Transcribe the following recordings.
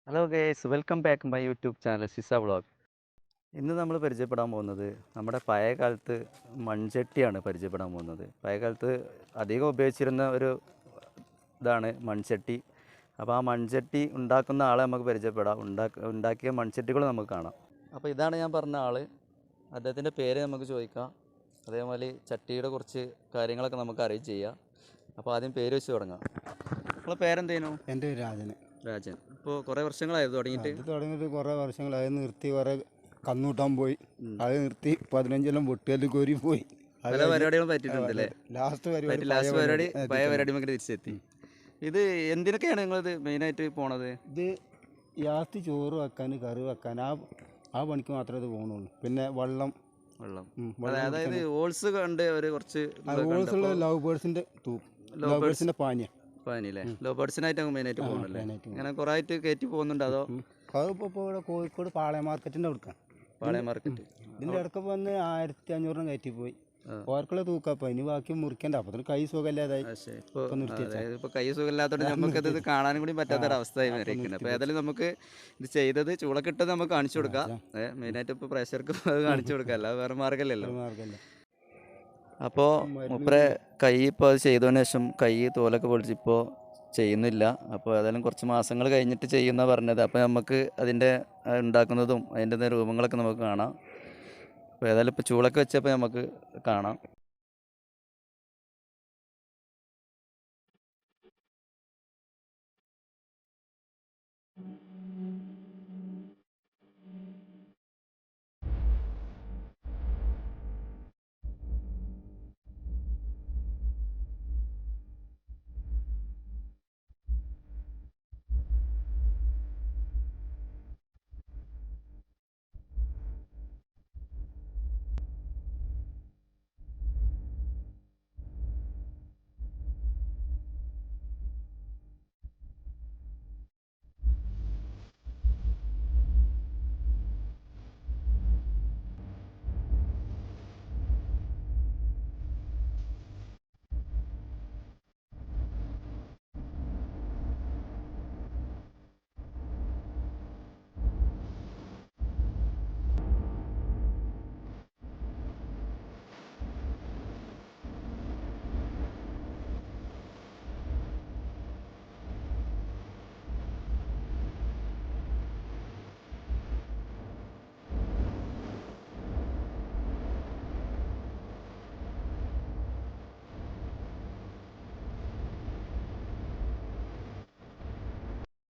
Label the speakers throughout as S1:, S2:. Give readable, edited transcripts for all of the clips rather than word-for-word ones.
S1: Hello guys, welcome back my YouTube channel Ciza vlog. ഇന്ന് നമ്മൾ പരിചയപ്പെടാൻ പോകുന്നത് നമ്മുടെ പഴയ കാലത്ത് മൺചട്ടിയാണ് പരിചയപ്പെടാൻ പോകുന്നത്. പഴയ കാലത്ത് അധികം ഉപയോഗിച്ചിരുന്ന ഒരു ഇതാണ് മൺചട്ടി. അപ്പോൾ ആ മൺചട്ടി ഉണ്ടാക്കുന്ന ആളെ നമുക്ക് പരിചയപ്പെടാം. ഉണ്ടാക്കിയ മൺചട്ടികൾ നമുക്ക് കാണാം. അപ്പോൾ ഇതാണ് ഞാൻ പറഞ്ഞ ആൾ. അദ്ദേഹത്തിൻ്റെ പേര് നമുക്ക് ചോദിക്കാം. അതേപോലെ ചട്ടിയുടെ കുറച്ച് കാര്യങ്ങളൊക്കെ നമുക്ക് അറിയിച്ച് ചെയ്യാം. അപ്പോൾ ആദ്യം പേര് വെച്ച് തുടങ്ങാം. നിങ്ങളെ പേരെന്തേനു?
S2: എൻ്റെ പേര് രാജന്.
S1: രാജൻ. ഇപ്പോൾ കുറേ വർഷങ്ങളായിരുന്നു തുടങ്ങിയിട്ട്.
S2: അത് തുടങ്ങിയിട്ട് കുറേ വർഷങ്ങളായി. നിർത്തി കുറേ കന്നൂട്ടാൻ പോയി. അത് നിർത്തി 15 വെട്ടുകല്ല് കോരി പോയി.
S1: പല പരിപാടികളും പറ്റിയിട്ടുണ്ട് അല്ലേ?
S2: ലാസ്റ്റ്
S1: പരിപാടി പഴയ പരിപാടി നമുക്ക് തിരിച്ചെത്തി. ഇത് എന്തിനൊക്കെയാണ് നിങ്ങളിത് മെയിനായിട്ട് പോണത്?
S2: ഇത് ലാസ്റ്റ് ചോറ് വെക്കാൻ, കറി വെക്കാൻ, ആ പണിക്ക് മാത്രമേ ഇത് പോകുന്നുള്ളൂ. പിന്നെ വെള്ളം
S1: അതായത് ഓൾസ് കണ്ട് ഒരു കുറച്ച്
S2: ഓൾസുള്ള ലവ് ബേർഡ്സിൻ്റെ
S1: പാനിയല്ലേ? ലോ ബേർഡ്സിനായിട്ട് മെയിനായിട്ട് പോകണല്ലേ? അങ്ങനെ കുറേ ആയിട്ട് കയറ്റി പോകുന്നുണ്ട് അതോ?
S2: അതിപ്പോൾ ഇവിടെ കോഴിക്കോട് പാളയം മാർക്കറ്റിൻ്റെ അടുക്കാം.
S1: പാളയം മാർക്കറ്റ്
S2: ഇതിൻ്റെ ഇടയ്ക്ക് വന്ന് 1500 കയറ്റി പോയി. ഓർക്കുള്ള തൂക്കപ്പം ഇനി ബാക്കി മുറിക്കണ്ട. അപ്പത്തിന് കൈ സുഖമില്ലാതായി.
S1: ഇപ്പൊ കൈ സുഖമില്ലാത്തോണ്ട് നമുക്കത് ഇത് കാണാനും കൂടി പറ്റാത്തൊരവസ്ഥയായി വരയ്ക്കുന്നത്. അപ്പോൾ ഏതായാലും നമുക്ക് ഇത് ചെയ്തത് ചൂളക്കിട്ടത് നമുക്ക് കാണിച്ചു കൊടുക്കാം. മെയിനായിട്ട് ഇപ്പോൾ പ്രേക്ഷകർക്ക് അത് കാണിച്ചു കൊടുക്കാം, അല്ല വേറെ മാർഗമല്ലല്ലോ. അപ്പോൾ മുപ്പരെ കൈ ഇപ്പോൾ അത് ചെയ്തതിന് ശേഷം കൈ തോലൊക്കെ പൊളിച്ച് ഇപ്പോൾ ചെയ്യുന്നില്ല. അപ്പോൾ ഏതായാലും കുറച്ച് മാസങ്ങൾ കഴിഞ്ഞിട്ട് ചെയ്യുന്ന പറഞ്ഞത്. അപ്പോൾ നമുക്ക് അതിൻ്റെ ഉണ്ടാക്കുന്നതും അതിൻ്റെ രൂപങ്ങളൊക്കെ നമുക്ക് കാണാം. അപ്പോൾ ഏതായാലും ഇപ്പോൾ ചൂളൊക്കെ വെച്ചപ്പോൾ നമുക്ക് കാണാം.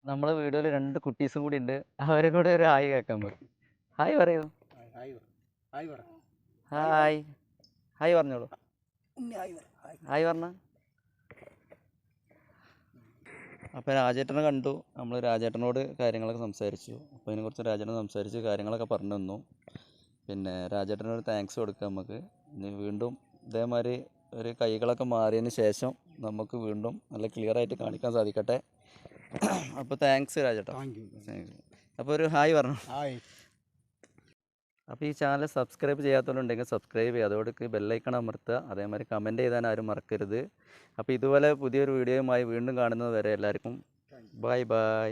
S1: നമ്മളെ വീഡിയോയിൽ 2 കുട്ടീസും കൂടി ഉണ്ട്. അവരെ കൂടെ ഒരു ഹായ് കേൾക്കാൻ പറ്റും. ഹായ് പറയൂ. ഹായ് ഹായ് പറഞ്ഞോളൂ. ഹായ് പറഞ്ഞ. അപ്പോൾ രാജേട്ടനെ കണ്ടു. നമ്മൾ രാജേട്ടനോട് കാര്യങ്ങളൊക്കെ സംസാരിച്ചു. അപ്പോൾ അതിനെക്കുറിച്ച് രാജേട്ടൻ സംസാരിച്ച് കാര്യങ്ങളൊക്കെ പറഞ്ഞു തന്നു. പിന്നെ രാജേട്ടനോട് താങ്ക്സ് കൊടുക്കാം നമുക്ക്. ഇനി വീണ്ടും ഇതേമാതിരി ഒരു കൈകളൊക്കെ മാറിയതിന് ശേഷം നമുക്ക് വീണ്ടും നല്ല ക്ലിയറായിട്ട് കാണിക്കാൻ സാധിക്കട്ടെ. അപ്പോൾ താങ്ക്സ് രാജേട്ടാ. അപ്പോൾ ഒരു ഹായ് പറഞ്ഞു. അപ്പോൾ ഈ ചാനൽ സബ്സ്ക്രൈബ് ചെയ്യാത്തവരുണ്ടെങ്കിൽ സബ്സ്ക്രൈബ് ചെയ്യുക. അതോടൊപ്പം ബെല്ലൈക്കൺ അമർത്തുക. അതേമാതിരി കമൻറ്റ് ചെയ്താൽ ആരും മറക്കരുത്. അപ്പോൾ ഇതുപോലെ പുതിയൊരു വീഡിയോയുമായി വീണ്ടും കാണുന്നത് വരെ എല്ലാവർക്കും ബൈ ബൈ.